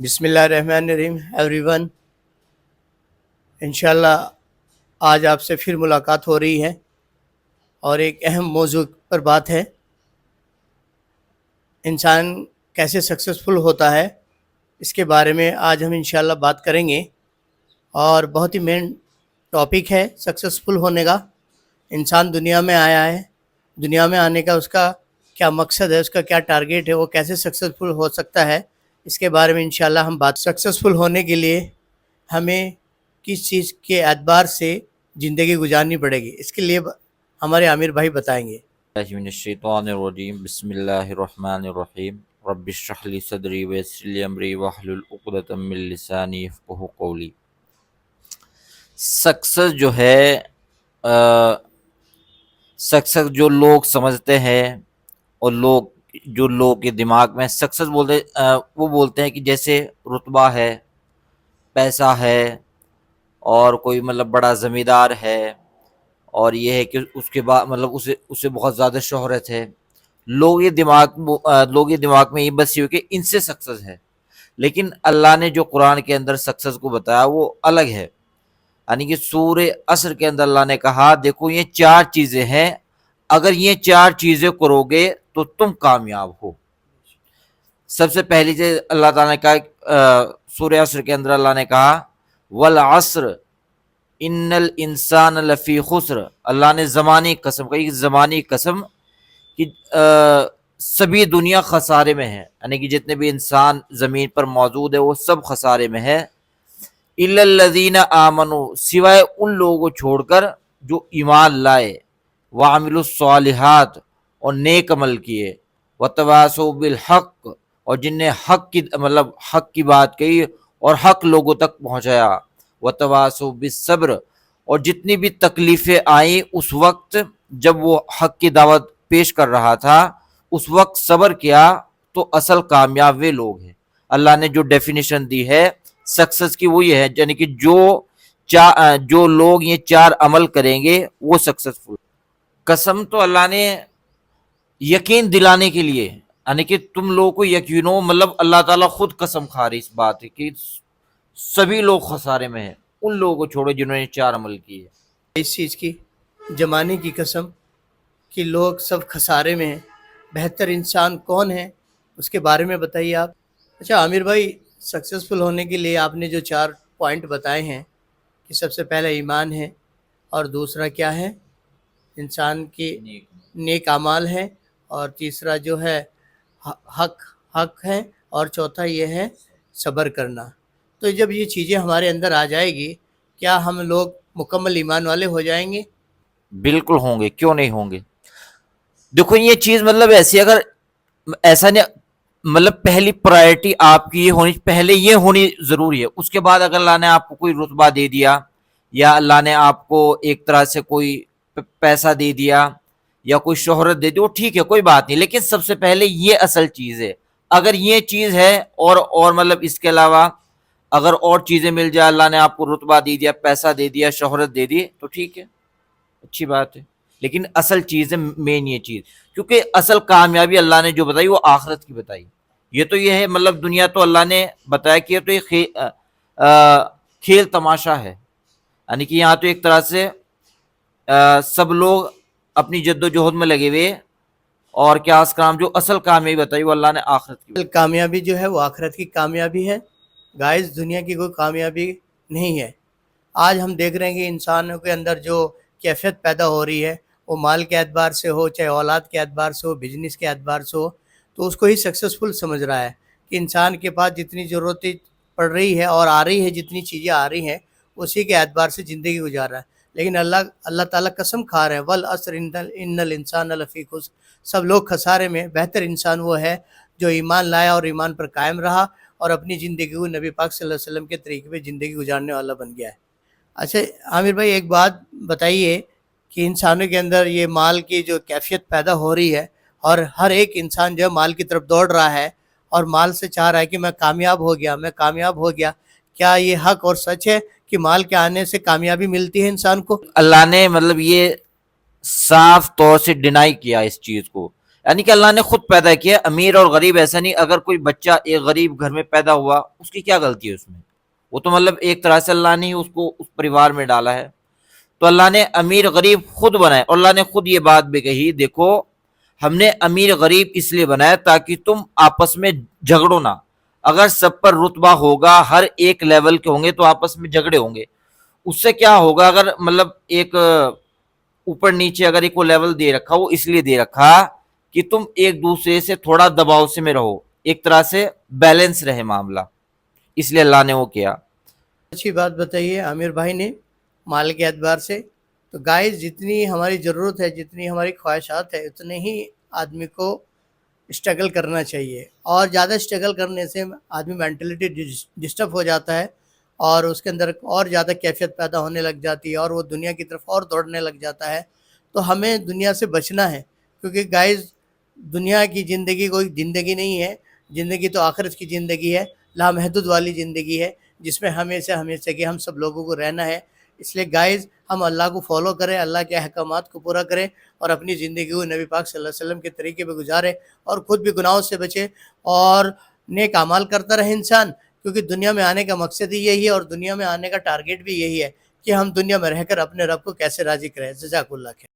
بسم اللہ الرحمن الرحیم ایوری ون، انشاءاللہ آج آپ سے پھر ملاقات ہو رہی ہے اور ایک اہم موضوع پر بات ہے، انسان کیسے سکسیسفل ہوتا ہے، اس کے بارے میں آج ہم انشاءاللہ بات کریں گے۔ اور بہت ہی مین ٹاپک ہے سکسیسفل ہونے کا۔ انسان دنیا میں آیا ہے، دنیا میں آنے کا اس کا کیا مقصد ہے، اس کا کیا ٹارگیٹ ہے، وہ کیسے سکسیسفل ہو سکتا ہے، اس کے بارے میں انشاءاللہ ہم بات۔ سکسیسفل ہونے کے لیے ہمیں کس چیز کے اعتبار سے زندگی گزارنی پڑے گی، اس کے لیے ہمارے عامر بھائی بتائیں گے۔ اللہ من الشیطان الرجیم، بسم اللہ الرحمن الرحیم، رب اشرح لی صدری ویسر لی امری واحلل عقدۃ من لسانی یفقہوا قولی۔ سکسس جو ہے سکسس جو لوگ سمجھتے ہیں اور جو لوگ کے دماغ میں سکسس بولتے وہ بولتے ہیں کہ جیسے رتبہ ہے، پیسہ ہے، اور کوئی بڑا زمیندار ہے، اور یہ ہے کہ اس کے بعد اسے بہت زیادہ شہرت ہے۔ لوگ یہ دماغ میں یہ بس یہ کہ ان سے سکسس ہے، لیکن اللہ نے جو قرآن کے اندر سکسس کو بتایا وہ الگ ہے۔ یعنی کہ سورہ عصر کے اندر اللہ نے کہا دیکھو یہ 4 چیزیں ہیں، اگر یہ 4 چیزیں کرو گے تو تم کامیاب ہو۔ سب سے پہلی چیز اللہ تعالیٰ نے کہا سورہ عصر کے اندر، اللہ نے کہا والعصر ان الانسان لفی خسر۔ اللہ نے زمانی قسم کہی، زمانی قسم کہ سبھی دنیا خسارے میں ہے، یعنی کہ جتنے بھی انسان زمین پر موجود ہے وہ سب خسارے میں ہے۔ الا الذین آمنوا، سوائے ان لوگوں کو چھوڑ کر جو ایمان لائے، وعملوا الصالحات، اور نیک عمل کیے، وتواصوا بالحق، اور جن نے حق کی بات کہی اور حق لوگوں تک پہنچایا، وتواصوا بالصبر، اور جتنی بھی تکلیفیں آئیں اس وقت جب وہ حق کی دعوت پیش کر رہا تھا اس وقت صبر کیا، تو اصل کامیاب وہ لوگ ہیں۔ اللہ نے جو ڈیفینیشن دی ہے سکسس کی وہ یہ ہے، یعنی کہ جو لوگ یہ 4 عمل کریں گے وہ سکسسفل۔ قسم تو اللہ نے یقین دلانے کے لیے، یعنی کہ تم لوگوں کو یقین ہو، اللہ تعالیٰ خود قسم کھا رہی اس بات ہے کہ سبھی لوگ خسارے میں ہیں، ان لوگوں کو چھوڑو جنہوں نے 4 عمل کیے۔ اس چیز کی زمانے کی قسم کہ لوگ سب خسارے میں ہیں، بہتر انسان کون ہے اس کے بارے میں بتائیے آپ۔ اچھا عامر بھائی، سکسیسفل ہونے کے لیے آپ نے جو 4 پوائنٹ بتائے ہیں کہ سب سے پہلا ایمان ہے، اور دوسرا کیا ہے، انسان کی نیک اعمال ہے، اور تیسرا جو ہے حق ہے، اور چوتھا یہ ہے صبر کرنا۔ تو جب یہ چیزیں ہمارے اندر آ جائے گی، کیا ہم لوگ مکمل ایمان والے ہو جائیں گے؟ بالکل ہوں گے، کیوں نہیں ہوں گے۔ دیکھو یہ چیز ایسی، اگر ایسا نہیں، پہلی پرائرٹی آپ کی پہلے یہ ہونی ضروری ہے۔ اس کے بعد اگر اللہ نے آپ کو کوئی رتبہ دے دیا، یا اللہ نے آپ کو ایک طرح سے کوئی پیسہ دے دیا یا کوئی شہرت دے دی، وہ ٹھیک ہے، کوئی بات نہیں، لیکن سب سے پہلے یہ اصل چیز ہے۔ اگر یہ چیز ہے اور اس کے علاوہ اگر اور چیزیں مل جائے، اللہ نے آپ کو رتبہ دے دیا، پیسہ دے دیا، شہرت دے دی، تو ٹھیک ہے، اچھی بات ہے، لیکن اصل چیز ہے مین یہ چیز، کیونکہ اصل کامیابی اللہ نے جو بتائی وہ آخرت کی بتائی۔ یہ تو یہ ہے دنیا تو اللہ نے بتایا کہ یہ تو کھیل تماشا ہے، یعنی کہ یہاں تو ایک طرح سے سب لوگ اپنی جد و جہد میں لگے ہوئے، اور کیا اس کام جو اصل کامیابی بتائی وہ اللہ نے آخرت کی بتائی۔ کامیابی جو ہے وہ آخرت کی کامیابی ہے، گائز دنیا کی کوئی کامیابی نہیں ہے۔ آج ہم دیکھ رہے ہیں کہ انسانوں کے اندر جو کیفیت پیدا ہو رہی ہے، وہ مال کے اعتبار سے ہو، چاہے اولاد کے اعتبار سے ہو، بزنس کے اعتبار سے ہو، تو اس کو ہی سکسیسفل سمجھ رہا ہے کہ انسان کے پاس جتنی ضرورتیں پڑ رہی ہے اور آ رہی ہے، جتنی چیزیں آ رہی ہیں اسی کے اعتبار سے زندگی گزار رہا ہے۔ لیکن اللہ تعالیٰ قسم کھا رہے ہیں، والعصر ان الانسان لفی خسر، سب لوگ خسارے میں، بہتر انسان وہ ہے جو ایمان لایا اور ایمان پر قائم رہا اور اپنی زندگی کو نبی پاک صلی اللہ علیہ وسلم کے طریقے پہ زندگی گزارنے والا بن گیا ہے۔ اچھا عامر بھائی، ایک بات بتائیے کہ انسانوں کے اندر یہ مال کی جو کیفیت پیدا ہو رہی ہے، اور ہر ایک انسان جو مال کی طرف دوڑ رہا ہے اور مال سے چاہ رہا ہے کہ میں کامیاب ہو گیا، کیا یہ حق اور سچ ہے کہ مال کے آنے سے کامیابی ملتی ہے انسان کو؟ اللہ نے یہ صاف طور سے ڈینائی کیا اس چیز کو، یعنی کہ اللہ نے خود پیدا کیا امیر اور غریب ایسا نہیں. اگر کوئی بچہ ایک غریب گھر میں پیدا ہوا اس کی کیا غلطی ہے اس میں؟ وہ تو مطلب ایک طرح سے اللہ نے اس کو اس پریوار میں ڈالا ہے. تو اللہ نے امیر غریب خود بنائے اور اللہ نے خود یہ بات بھی کہی دیکھو ہم نے امیر غریب اس لیے بنایا تاکہ تم آپس میں جھگڑو نہ. اگر سب پر رتبہ ہوگا ہر ایک لیول کے ہوں گے تو آپس میں جھگڑے ہوں گے. اس سے کیا ہوگا اگر مطلب ایک اوپر نیچے اگر ایک وہ لیول دے رکھا وہ اس لیے دے رکھا کہ تم ایک دوسرے سے تھوڑا دباؤ سے میں رہو ایک طرح سے بیلنس رہے معاملہ. اس لیے اللہ نے وہ کیا. اچھی بات بتائیے عامر بھائی نے مال کے اعتبار سے. تو گائز جتنی ہماری ضرورت ہے جتنی ہماری خواہشات ہے اتنے ہی آدمی کو اسٹرگل کرنا چاہیے. اور زیادہ اسٹرگل کرنے سے آدمی مینٹلٹی ڈسٹرب ہو جاتا ہے اور اس کے اندر اور زیادہ کیفیت پیدا ہونے لگ جاتی ہے اور وہ دنیا کی طرف اور دوڑنے لگ جاتا ہے. تو ہمیں دنیا سے بچنا ہے کیونکہ گائز دنیا کی زندگی کوئی زندگی نہیں ہے. زندگی تو آخرت کی زندگی ہے, لامحدود والی زندگی ہے جس میں ہمیشہ کہ ہم سب لوگوں کو رہنا ہے. اس لیے گائز ہم اللہ کو فالو کریں, اللہ کے احکامات کو پورا کریں اور اپنی زندگی کو نبی پاک صلی اللہ علیہ وسلم کے طریقے پہ گزاریں اور خود بھی گناہوں سے بچے اور نیک اعمال کرتا رہے انسان. کیونکہ دنیا میں آنے کا مقصد ہی یہی ہے اور دنیا میں آنے کا ٹارگیٹ بھی یہی ہے کہ ہم دنیا میں رہ کر اپنے رب کو کیسے راضی کریں. جزاک اللہ خیر.